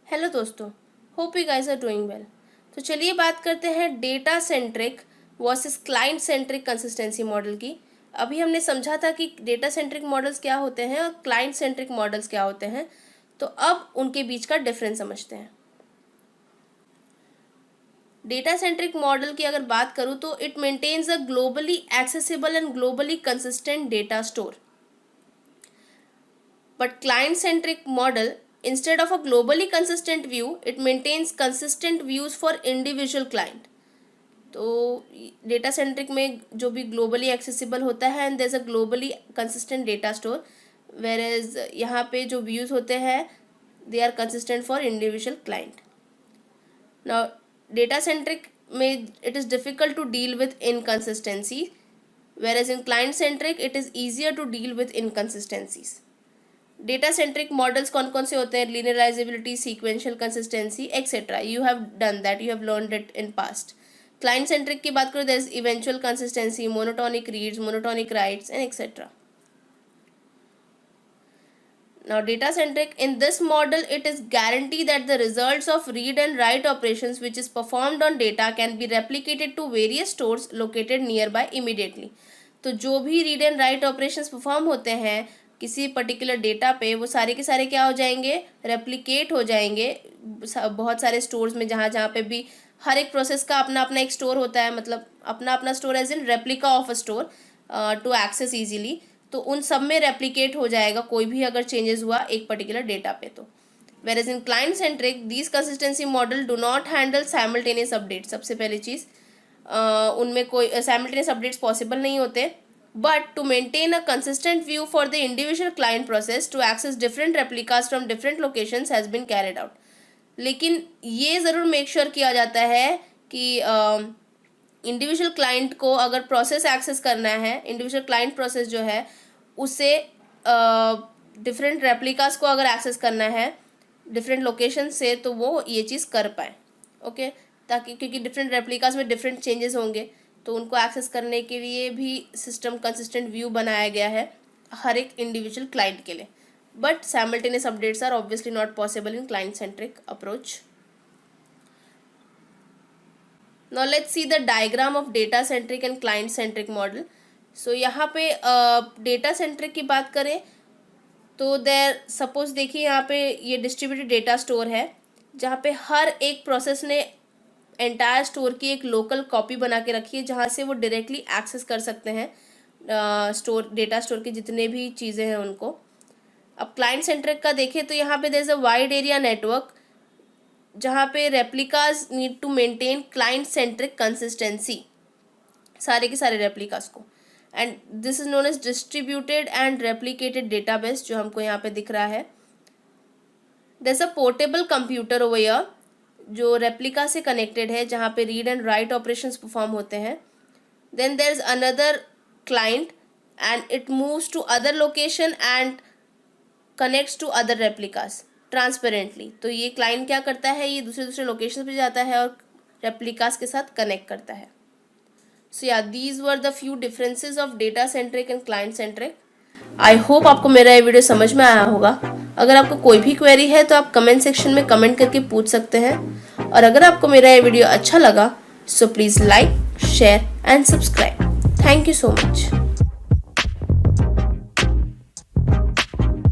Hello दोस्तों, hope you guys are doing well. तो चलिए बात करते हैं data centric versus client centric consistency model की। अभी हमने समझा था कि डेटा सेंट्रिक मॉडल्स क्या होते हैं और क्लाइंट सेंट्रिक मॉडल्स क्या होते हैं, तो अब उनके बीच का डिफरेंस समझते हैं। डेटा सेंट्रिक मॉडल की अगर बात करूँ तो it maintains a globally accessible and globally consistent data store. But client-centric model, instead of a globally consistent view, it maintains consistent views for individual client. तो डेटा सेंट्रिक में जो भी globally accessible होता है and there is a globally consistent data store, whereas यहाँ पे जो views होते हैं they are consistent for individual client. Now data centric में it is difficult to deal with inconsistency, whereas in client centric it is easier to deal with inconsistencies. Data centric models कौन कौन से होते हैं? Linearizability, sequential consistency etcetera. You have done that, you have learned it in past. Client centric की बात करो, there is eventual consistency, monotonic reads, monotonic writes and etcetera. Now data centric, in this model it is guaranteed that the results of read and write operations which is performed on data can be replicated to various stores located nearby immediately. तो जो भी read and write operations perform होते हैं किसी particular data पे, वो सारे के सारे क्या हो जाएंगे? रेप्लिकेट हो जाएंगे बहुत सारे स्टोर्स में, जहाँ जहाँ पे भी हर एक प्रोसेस का अपना अपना एक स्टोर होता है, मतलब अपना अपना store as in replica of a store to access easily. तो उन सब में रेप्लिकेट हो जाएगा कोई भी अगर चेंजेस हुआ एक पर्टिकुलर डेटा पे। तो where as in client centric these consistency model do not handle simultaneous update. सबसे पहली चीज़, उनमें कोई साइमल्टेनियस अपडेट्स पॉसिबल नहीं होते। But to maintain a consistent view for the individual client process to access different replicas from different locations has been carried out. लेकिन ये ज़रूर make sure किया जाता है कि इंडिविजुअल क्लाइंट को अगर प्रोसेस एक्सेस करना है, इंडिविजुअल क्लाइंट प्रोसेस जो है उसे डिफरेंट रेप्लिकास को अगर एक्सेस करना है डिफरेंट लोकेशन से, तो वो ये चीज़ कर पाए। ओके, ताकि क्योंकि डिफरेंट रेप्लिकास में डिफरेंट चेंजेस होंगे, तो उनको एक्सेस करने के लिए भी सिस्टम कंसिस्टेंट व्यू बनाया गया है हर एक इंडिविजुअल क्लाइंट के लिए। But simultaneous updates are obviously not possible in client centric approach. Now let's see the diagram of data centric and client centric model. So यहाँ पे डेटा सेंट्रिक की बात करें तो देयर सपोज देखिए यहाँ पे ये डिस्ट्रीब्यूटेड डेटा स्टोर है, जहाँ पे हर एक प्रोसेस ने एंटायर स्टोर की एक लोकल कॉपी बना के रखी है, जहाँ से वो डायरेक्टली एक्सेस कर सकते हैं स्टोर डेटा स्टोर की जितने भी चीज़ें हैं उनको। अब क्लाइंट सेंट्रिक का देखें तो यहाँ पे there is a wide area network, जहाँ पे replicas need to maintain client centric consistency, सारे के सारे रेप्लिकाज को। And this is known as distributed and replicated database, जो हमको यहाँ पे दिख रहा है। There is a portable computer over here जो रेप्लिका से कनेक्टेड है, जहाँ पे read and write operations perform होते हैं। Then there is another client and it moves to other location and connects to other replicas transparently. तो ये client क्या करता है, ये दूसरे दूसरे लोकेशन पे जाता है और रेप्लिकास के साथ कनेक्ट करता है। सो या these were the few differences of data centric and client centric. I hope आपको मेरा ये वीडियो समझ में आया होगा। अगर आपको कोई भी क्वेरी है तो आप कमेंट सेक्शन में कमेंट करके पूछ सकते हैं, और अगर आपको मेरा ये वीडियो अच्छा लगा so please like, share and subscribe. Thank you so much.